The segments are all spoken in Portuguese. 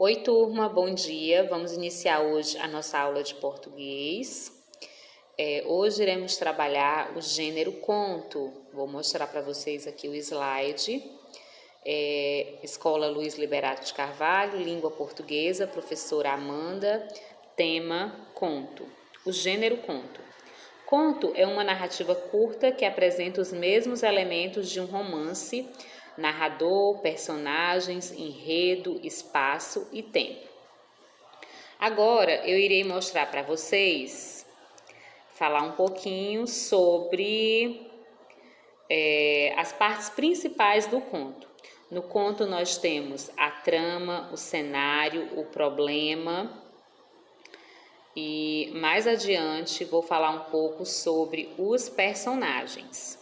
Oi, turma, bom dia. Vamos iniciar hoje a nossa aula de português. Hoje iremos trabalhar o gênero conto. Vou mostrar para vocês aqui o slide. Escola Luiz Liberato de Carvalho, língua portuguesa, professora Amanda, tema conto. O gênero conto. Conto é uma narrativa curta que apresenta os mesmos elementos de um romance: narrador, personagens, enredo, espaço e tempo. Agora eu irei mostrar para vocês, falar um pouquinho sobre as partes principais do conto. No conto nós temos a trama, o cenário, o problema. E mais adiante vou falar um pouco sobre os personagens.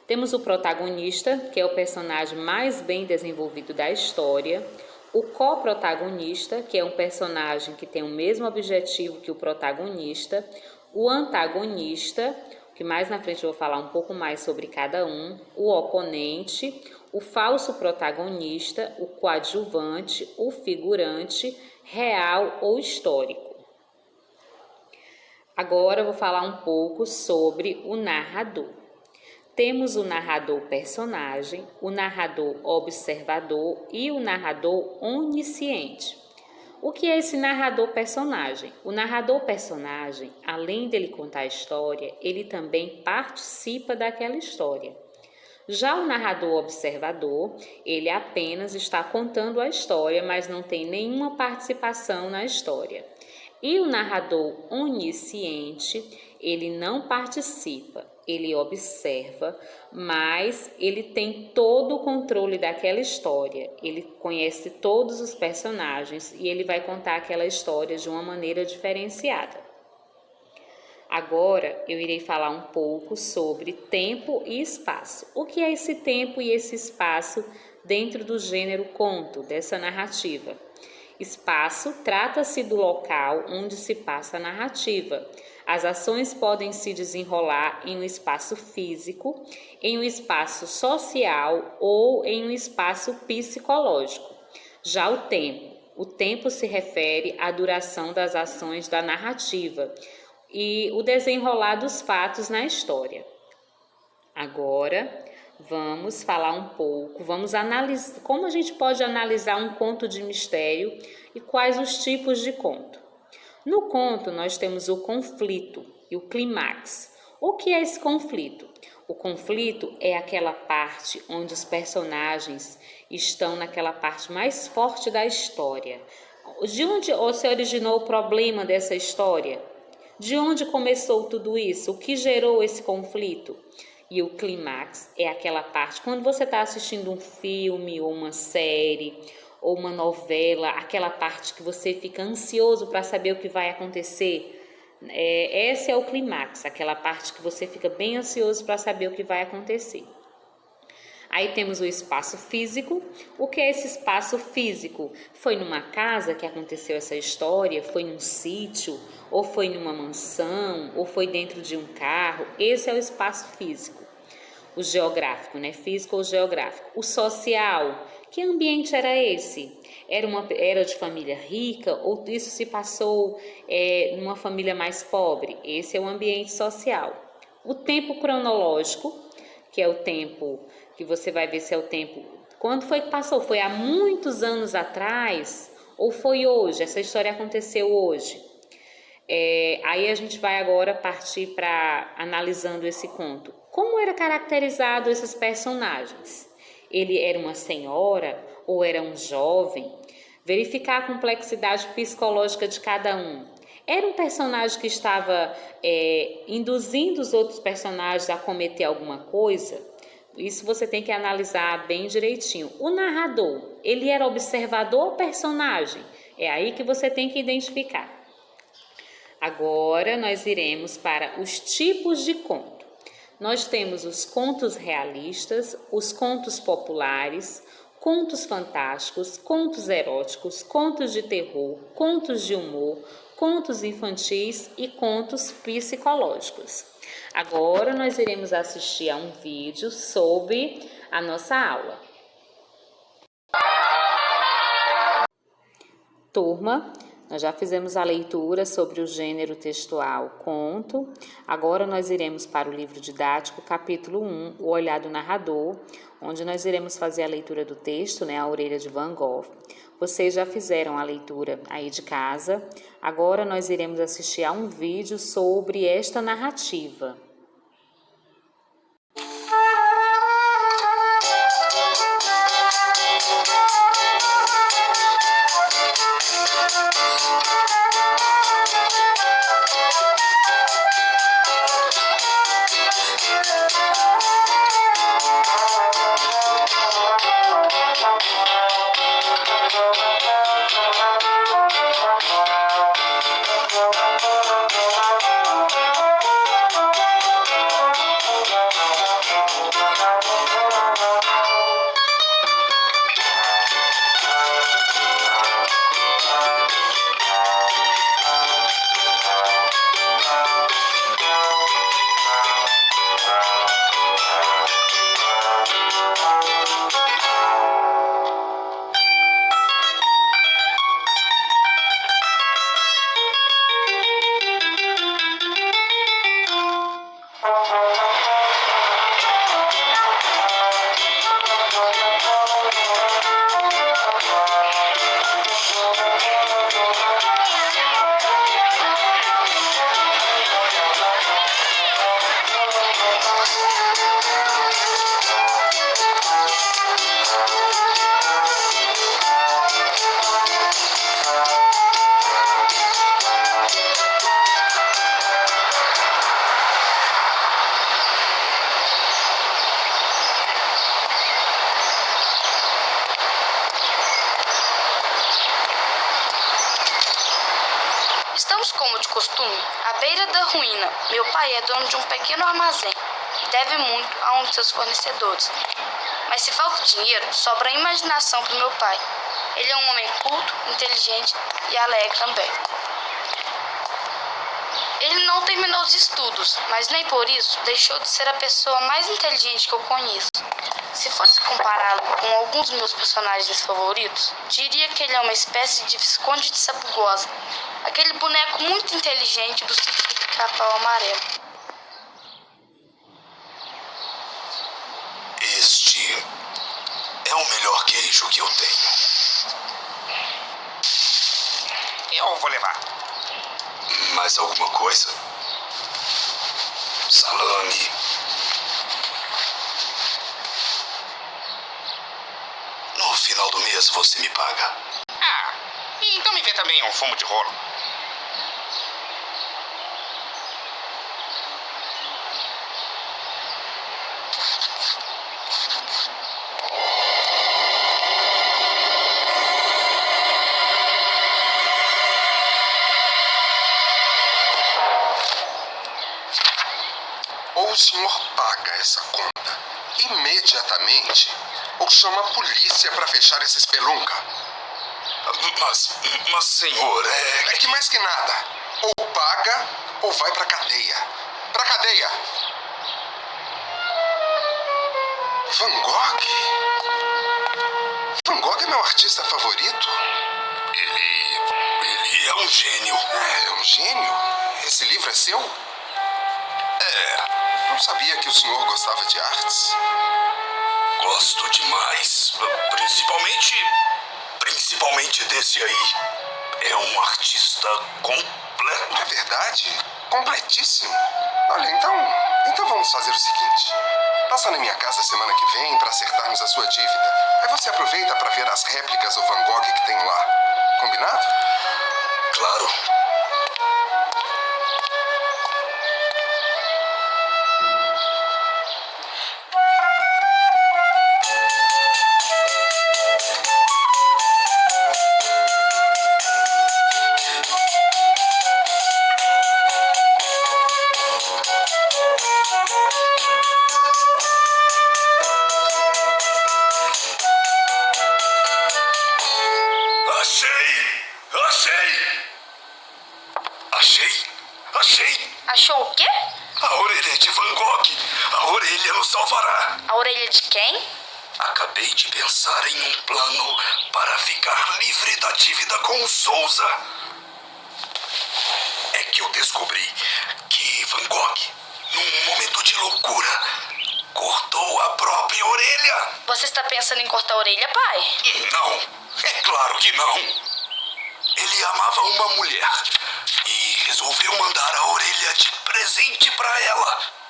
Temos o protagonista, que é o personagem mais bem desenvolvido da história, o coprotagonista, que é um personagem que tem o mesmo objetivo que o protagonista, o antagonista, que mais na frente eu vou falar um pouco mais sobre cada um, o oponente, o falso protagonista, o coadjuvante, o figurante, real ou histórico. Agora eu vou falar um pouco sobre o narrador. Temos o narrador personagem, o narrador observador e o narrador onisciente. O que é esse narrador personagem? O narrador personagem, além dele contar a história, ele também participa daquela história. Já o narrador observador, ele apenas está contando a história, mas não tem nenhuma participação na história. E o narrador onisciente, ele não participa, ele observa, mas ele tem todo o controle daquela história. Ele conhece todos os personagens e ele vai contar aquela história de uma maneira diferenciada. Agora eu irei falar um pouco sobre tempo e espaço. O que é esse tempo e esse espaço dentro do gênero conto, dessa narrativa? Espaço trata-se do local onde se passa a narrativa. As ações podem se desenrolar em um espaço físico, em um espaço social ou em um espaço psicológico. Já o tempo se refere à duração das ações da narrativa e o desenrolar dos fatos na história. Agora vamos falar um pouco, vamos analisar como a gente pode analisar um conto de mistério e quais os tipos de conto. No conto nós temos o conflito e o clímax. O que é esse conflito? O conflito é aquela parte onde os personagens estão naquela parte mais forte da história. De onde se originou o problema dessa história? De onde começou tudo isso? O que gerou esse conflito? E o clímax é aquela parte, quando você está assistindo um filme ou uma série ou uma novela, aquela parte que você fica ansioso para saber o que vai acontecer. Esse é o clímax, aquela parte que você fica bem ansioso para saber o que vai acontecer. Aí temos o espaço físico. O que é esse espaço físico? Foi numa casa que aconteceu essa história? Foi num sítio? Ou foi numa mansão? Ou foi dentro de um carro? Esse é o espaço físico. O geográfico, né? Físico ou geográfico. O social. Que ambiente era esse? Era de família rica ou isso se passou numa família mais pobre? Esse é o ambiente social. O tempo cronológico, que é o tempo que você vai ver se é o tempo. Quando foi que passou? Foi há muitos anos atrás ou foi hoje? Essa história aconteceu hoje. Aí a gente vai agora partir para analisando esse conto. Como era caracterizado esses personagens? Ele era uma senhora ou era um jovem? Verificar a complexidade psicológica de cada um. Era um personagem que estava induzindo os outros personagens a cometer alguma coisa? Isso você tem que analisar bem direitinho. O narrador, ele era observador ou personagem? É aí que você tem que identificar. Agora nós iremos para os tipos de conto. Nós temos os contos realistas, os contos populares, contos fantásticos, contos eróticos, contos de terror, contos de humor, contos infantis e contos psicológicos. Agora nós iremos assistir a um vídeo sobre a nossa aula. Turma, nós já fizemos a leitura sobre o gênero textual conto. Agora nós iremos para o livro didático, capítulo 1, O Olhar do Narrador, onde nós iremos fazer a leitura do texto, A Orelha de Van Gogh. Vocês já fizeram a leitura aí de casa. Agora nós iremos assistir a um vídeo sobre esta narrativa. Estamos, como de costume, à beira da ruína. Meu pai é dono de um pequeno armazém e deve muito a um de seus fornecedores. Mas se falta dinheiro, sobra a imaginação para meu pai. Ele é um homem culto, inteligente e alegre também. Ele não terminou os estudos, mas nem por isso deixou de ser a pessoa mais inteligente que eu conheço. Se fosse compará-lo com alguns dos meus personagens favoritos, diria que ele é uma espécie de Visconde de Sabugosa, aquele boneco muito inteligente do sítio do Pica-Pau Amarelo. Este é o melhor queijo que eu tenho. Eu vou levar. Mais alguma coisa? Salame. No final do mês você me paga. Ah, então me vê também um fumo de rolo. Ou o senhor paga essa conta imediatamente, ou chama a polícia para fechar essa espelunca. Mas senhor, É que mais que nada, ou paga ou vai pra cadeia. Pra cadeia! Van Gogh? Van Gogh é meu artista favorito. Ele é um gênio. É um gênio? Esse livro é seu? Não sabia que o senhor gostava de artes. Gosto demais. Principalmente desse aí. É um artista completo. É verdade? Completíssimo. Olha, então vamos fazer o seguinte. Passa na minha casa semana que vem para acertarmos a sua dívida. Aí você aproveita para ver as réplicas do Van Gogh que tem lá. Combinado? Claro. Achei! Achou o quê? A orelha de Van Gogh! A orelha nos salvará! A orelha de quem? Acabei de pensar em um plano para ficar livre da dívida com o Souza. É que eu descobri que Van Gogh, num momento de loucura, cortou a própria orelha. Você está pensando em cortar a orelha, pai? Não, é claro que não. Ele amava uma mulher e resolveu mandar a orelha de presente para ela.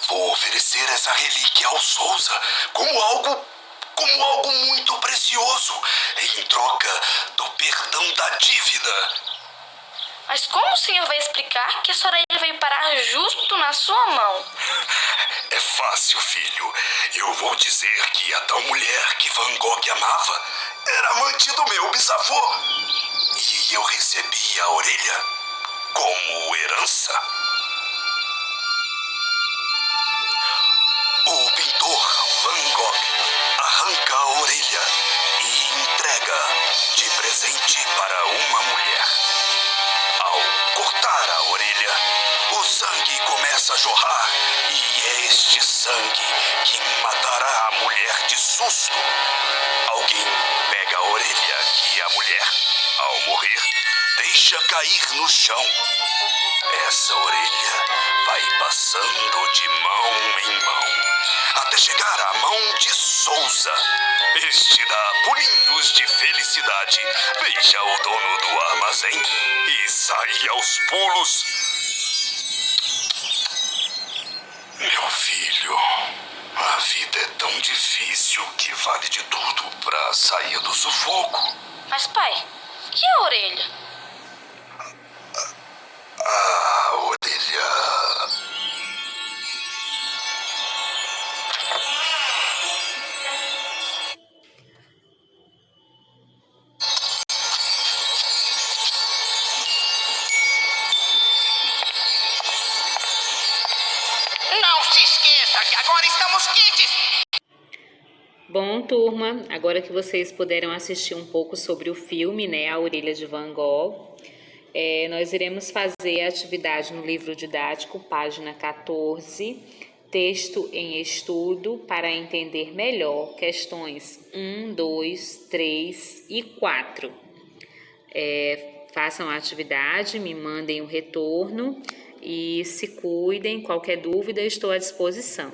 Vou oferecer essa relíquia ao Souza como algo muito precioso, em troca do perdão da dívida. Mas como o senhor vai explicar que essa orelha veio parar justo na sua mão? É fácil, filho. Eu vou dizer que a tal mulher que Van Gogh amava era amante do meu bisavô. E eu recebi a orelha como herança. O pintor Van Gogh arranca a orelha e entrega de presente para uma mulher. Ao cortar a orelha, o sangue começa a jorrar e é este sangue que matará a mulher de susto. Alguém pega a orelha que a mulher, ao morrer, deixa cair no chão. Essa orelha vai passando de mão em mão, até chegar à mão de Souza. Este dá pulinhos de felicidade, beija o dono do armazém e sai aos pulos. Meu filho, a vida é tão difícil que vale de tudo pra sair do sufoco. Mas, pai, e a orelha? A orelha... Não se esqueça que agora estamos quites. Bom, turma, agora que vocês puderam assistir um pouco sobre o filme, né, A Orelha de Van Gogh, nós iremos fazer a atividade no livro didático, página 14, texto em estudo para entender melhor questões 1, 2, 3 e 4. Façam a atividade, me mandem o retorno e se cuidem. Qualquer dúvida, estou à disposição.